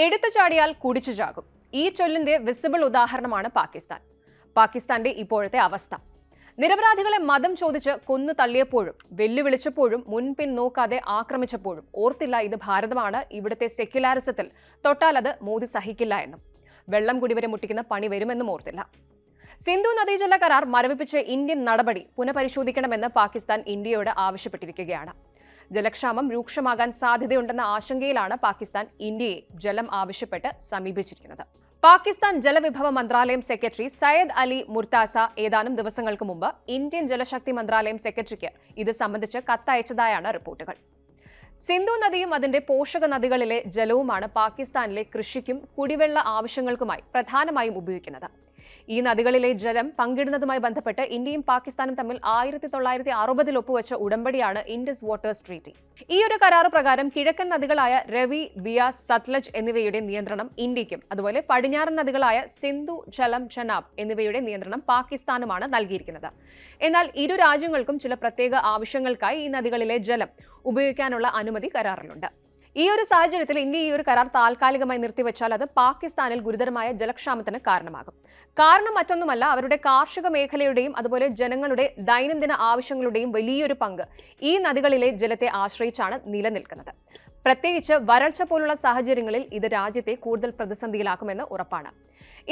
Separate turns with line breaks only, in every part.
എടുത്തു ചാടിയാൽ കുടിച്ചു ചാകും. ഈ ചൊല്ലിന്റെ വിസിബിൾ ഉദാഹരണമാണ് പാകിസ്ഥാൻ. പാകിസ്ഥാന്റെ ഇപ്പോഴത്തെ അവസ്ഥ. നിരപരാധികളെ മതം ചോദിച്ച് കൊന്നു തള്ളിയപ്പോഴും വെല്ലുവിളിച്ചപ്പോഴും മുൻപിൻ നോക്കാതെ ആക്രമിച്ചപ്പോഴും ഓർത്തില്ല ഇത് ഭാരതമാണ്, ഇവിടുത്തെ സെക്യുലാരിസത്തിൽ തൊട്ടാൽ അത് മോദി സഹിക്കില്ല എന്നും വെള്ളം കുടിവരെ മുട്ടിക്കുന്ന പണി വരുമെന്നും ഓർത്തില്ല. സിന്ധു നദീജല കരാർ മരവിപ്പിച്ച ഇന്ത്യൻ നടപടി പുനഃപരിശോധിക്കണമെന്ന് പാകിസ്ഥാൻ ഇന്ത്യയോട് ആവശ്യപ്പെട്ടിരിക്കുകയാണ്. ജലക്ഷാമം രൂക്ഷമാകാൻ സാധ്യതയുണ്ടെന്ന ആശങ്കയിലാണ് പാകിസ്ഥാൻ ഇന്ത്യയെ ജലം ആവശ്യപ്പെട്ട് സമീപിച്ചിരിക്കുന്നത്. പാകിസ്ഥാൻ ജലവിഭവ മന്ത്രാലയം സെക്രട്ടറി സയ്യദ് അലി മുർത്താസ ഏതാനും ദിവസങ്ങൾക്ക് മുമ്പ് ഇന്ത്യൻ ജലശക്തി മന്ത്രാലയം സെക്രട്ടറിക്ക് ഇത് സംബന്ധിച്ച് കത്തയച്ചതായാണ് റിപ്പോർട്ടുകൾ. സിന്ധു നദിയും അതിന്റെ പോഷക നദികളിലെ ജലവുമാണ് പാകിസ്ഥാനിലെ കൃഷിക്കും കുടിവെള്ള ആവശ്യങ്ങൾക്കുമായി പ്രധാനമായും ഉപയോഗിക്കുന്നത്. ഈ നദികളിലെ ജലം പങ്കിടുന്നതുമായി ബന്ധപ്പെട്ട് ഇന്ത്യയും പാകിസ്ഥാനും തമ്മിൽ 1960 ഒപ്പുവെച്ച ഉടമ്പടിയാണ് ഇൻഡസ് വാട്ടേഴ്സ് ട്രീറ്റി. ഈ ഒരു കരാർ പ്രകാരം കിഴക്കൻ നദികളായ രവി, ബിയാസ്, സത്ലജ് എന്നിവയുടെ നിയന്ത്രണം ഇന്ത്യക്കും അതുപോലെ പടിഞ്ഞാറൻ നദികളായ സിന്ധു, ഝലം, ചെനാബ് എന്നിവയുടെ നിയന്ത്രണം പാകിസ്ഥാനുമാണ് നൽകിയിരിക്കുന്നത്. എന്നാൽ ഇരു രാജ്യങ്ങൾക്കും ചില പ്രത്യേക ആവശ്യങ്ങൾക്കായി ഈ നദികളിലെ ജലം ഉപയോഗിക്കാനുള്ള അനുമതി കരാറിലുണ്ട്. ഈ ഒരു സാഹചര്യത്തിൽ ഇന്ത്യ ഈ ഒരു കരാർ താൽക്കാലികമായി നിർത്തിവെച്ചാൽ അത് പാകിസ്ഥാനിൽ ഗുരുതരമായ ജലക്ഷാമത്തിന് കാരണമാകും. കാരണം മറ്റൊന്നുമല്ല, അവരുടെ കാർഷിക മേഖലയുടെയും അതുപോലെ ജനങ്ങളുടെ ദൈനംദിന ആവശ്യങ്ങളുടെയും വലിയൊരു പങ്ക് ഈ നദികളിലെ ജലത്തെ ആശ്രയിച്ചാണ് നിലനിൽക്കുന്നത്. പ്രത്യേകിച്ച് വരൾച്ച പോലുള്ള സാഹചര്യങ്ങളിൽ ഇത് രാജ്യത്തെ കൂടുതൽ പ്രതിസന്ധിയിലാക്കുമെന്ന് ഉറപ്പാണ്.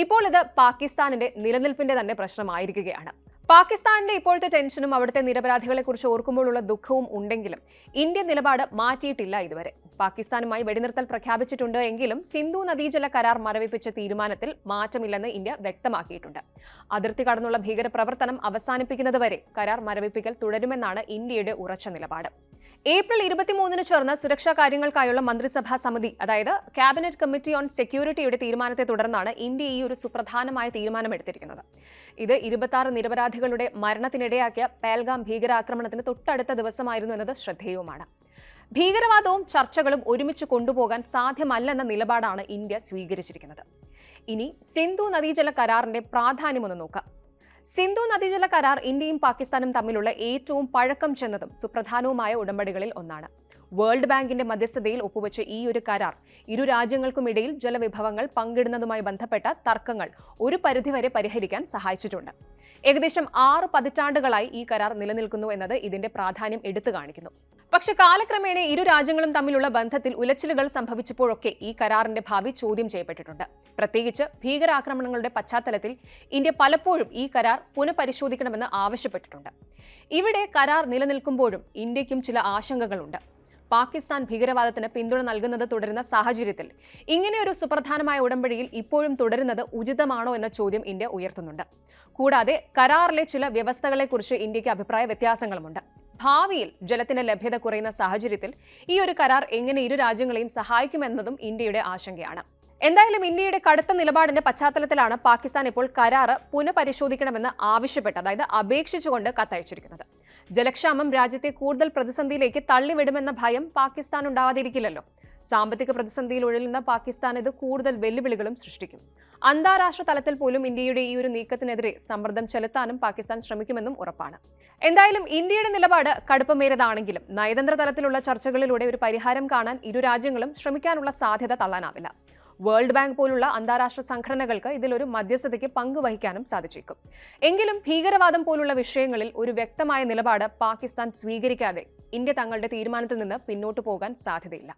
ഇപ്പോൾ ഇത് പാകിസ്ഥാനിന്റെ നിലനിൽപ്പിന്റെ തന്നെ പ്രശ്നമായിരിക്കുകയാണ്. പാകിസ്ഥാനിന്റെ ഇപ്പോഴത്തെ ടെൻഷനും അവിടുത്തെ നിരപരാധികളെ കുറിച്ച് ഓർക്കുമ്പോഴുള്ള ദുഃഖവും ഉണ്ടെങ്കിലും ഇന്ത്യ നിലപാട് മാറ്റിയിട്ടില്ല ഇതുവരെ. പാകിസ്ഥാനുമായി വെടിനിർത്തൽ പ്രഖ്യാപിച്ചിട്ടുണ്ട് എങ്കിലും സിന്ധു നദീജല കരാർ മരവിപ്പിച്ച തീരുമാനത്തിൽ മാറ്റമില്ലെന്ന് ഇന്ത്യ വ്യക്തമാക്കിയിട്ടുണ്ട്. അതിർത്തി കടന്നുള്ള ഭീകരപ്രവർത്തനം അവസാനിപ്പിക്കുന്നതുവരെ കരാർ മരവിപ്പിക്കൽ തുടരുമെന്നാണ് ഇന്ത്യയുടെ ഉറച്ച നിലപാട്. ഏപ്രിൽ 23 ചേർന്ന സുരക്ഷാ കാര്യങ്ങൾക്കായുള്ള മന്ത്രിസഭാ സമിതി, അതായത് ക്യാബിനറ്റ് കമ്മിറ്റി ഓൺ സെക്യൂരിറ്റിയുടെ തീരുമാനത്തെ തുടർന്നാണ് ഇന്ത്യ ഈ ഒരു സുപ്രധാനമായ തീരുമാനമെടുത്തിരിക്കുന്നത്. ഇത് 26 നിരപരാധികളുടെ മരണത്തിനിടയാക്കിയ പഹൽഗാം ഭീകരാക്രമണത്തിന് തൊട്ടടുത്ത ദിവസമായിരുന്നു എന്നത് ശ്രദ്ധേയവുമാണ്. ഭീകരവാദവും ചർച്ചകളും ഒരുമിച്ച് കൊണ്ടുപോകാൻ സാധ്യമല്ലെന്ന നിലപാടാണ് ഇന്ത്യ സ്വീകരിച്ചിരിക്കുന്നത്. ഇനി സിന്ധു നദീജല കരാറിന്റെ പ്രാധാന്യമൊന്ന് നോക്കാം. സിന്ധു നദീജല കരാർ ഇന്ത്യയും പാകിസ്ഥാനും തമ്മിലുള്ള ഏറ്റവും പഴക്കം ചെന്നതും സുപ്രധാനവുമായ ഉടമ്പടികളിൽ ഒന്നാണ്. വേൾഡ് ബാങ്കിന്റെ മധ്യസ്ഥതയിൽ ഒപ്പുവെച്ച ഈ ഒരു കരാർ ഇരു രാജ്യങ്ങൾക്കുമിടയിൽ ജലവിഭവങ്ങൾ പങ്കിടുന്നതുമായി ബന്ധപ്പെട്ട തർക്കങ്ങൾ ഒരു പരിധിവരെ പരിഹരിക്കാൻ സഹായിച്ചിട്ടുണ്ട്. ഏകദേശം 6 പതിറ്റാണ്ടുകളായി ഈ കരാർ നിലനിൽക്കുന്നു എന്നത് ഇതിന്റെ പ്രാധാന്യം എടുത്തു കാണിക്കുന്നു. പക്ഷെ കാലക്രമേണ ഇരു രാജ്യങ്ങളും തമ്മിലുള്ള ബന്ധത്തിൽ ഉലച്ചിലുകൾ സംഭവിച്ചപ്പോഴൊക്കെ ഈ കരാറിന്റെ ഭാവി ചോദ്യം ചെയ്യപ്പെട്ടിട്ടുണ്ട്. പ്രത്യേകിച്ച് ഭീകരാക്രമണങ്ങളുടെ പശ്ചാത്തലത്തിൽ ഇന്ത്യ പലപ്പോഴും ഈ കരാർ പുനഃപരിശോധിക്കണമെന്ന് ആവശ്യപ്പെട്ടിട്ടുണ്ട്. ഇവിടെ കരാർ നിലനിൽക്കുമ്പോഴും ഇന്ത്യക്കും ചില ആശങ്കകളുണ്ട്. പാകിസ്ഥാൻ ഭീകരവാദത്തിന് പിന്തുണ നൽകുന്നത് തുടരുന്ന സാഹചര്യത്തിൽ ഇങ്ങനെയൊരു സുപ്രധാനമായ ഉടമ്പടിയിൽ ഇപ്പോഴും തുടരുന്നത് ഉചിതമാണോ എന്ന ചോദ്യം ഇന്ത്യ ഉയർത്തുന്നുണ്ട്. കൂടാതെ കരാറിലെ ചില വ്യവസ്ഥകളെക്കുറിച്ച് ഇന്ത്യക്ക് അഭിപ്രായ വ്യത്യാസങ്ങളുമുണ്ട്. ഭാവിയിൽ ജലത്തിന്റെ ലഭ്യത കുറയുന്ന സാഹചര്യത്തിൽ ഈ ഒരു കരാർ എങ്ങനെ ഇരു രാജ്യങ്ങളെയും സഹായിക്കുമെന്നതും ഇന്ത്യയുടെ ആശങ്കയാണ്. എന്തായാലും ഇന്ത്യയുടെ കടുത്ത നിലപാടിന്റെ പശ്ചാത്തലത്തിലാണ് പാകിസ്ഥാൻ ഇപ്പോൾ കരാർ പുനഃപരിശോധിക്കണമെന്ന് ആവശ്യപ്പെട്ട്, അതായത് അപേക്ഷിച്ചുകൊണ്ട് കത്തയച്ചിരിക്കുന്നത്. ജലക്ഷാമം രാജ്യത്തെ കൂടുതൽ പ്രതിസന്ധിയിലേക്ക് തള്ളിവിടുമെന്ന ഭയം പാകിസ്ഥാൻ ഉണ്ടാവാതിരിക്കില്ലല്ലോ. സാമ്പത്തിക പ്രതിസന്ധിയിൽ ഉഴലുന്ന പാകിസ്ഥാൻ ഇത് കൂടുതൽ വെല്ലുവിളികളും സൃഷ്ടിക്കും. അന്താരാഷ്ട്ര തലത്തിൽ പോലും ഇന്ത്യയുടെ ഈ ഒരു നീക്കത്തിനെതിരെ സമ്മർദ്ദം ചെലുത്താനും പാകിസ്ഥാൻ ശ്രമിക്കുമെന്നും ഉറപ്പാണ്. എന്തായാലും ഇന്ത്യയുടെ നിലപാട് കടുപ്പമേറിയതാണെങ്കിലും നയതന്ത്ര തലത്തിലുള്ള ചർച്ചകളിലൂടെ ഒരു പരിഹാരം കാണാൻ ഇരു രാജ്യങ്ങളും ശ്രമിക്കാനുള്ള സാധ്യത തള്ളാനാവില്ല. വേൾഡ് ബാങ്ക് പോലുള്ള അന്താരാഷ്ട്ര സംഘടനകൾക്ക് ഇതിലൊരു മധ്യസ്ഥതയ്ക്ക് പങ്കുവഹിക്കാനും സാധിച്ചേക്കും. എങ്കിലും ഭീകരവാദം പോലുള്ള വിഷയങ്ങളിൽ ഒരു വ്യക്തമായ നിലപാട് പാകിസ്ഥാൻ സ്വീകരിക്കാതെ ഇന്ത്യ തങ്ങളുടെ തീരുമാനത്തിൽ നിന്ന് പിന്നോട്ടു പോകാൻ സാധ്യതയില്ല.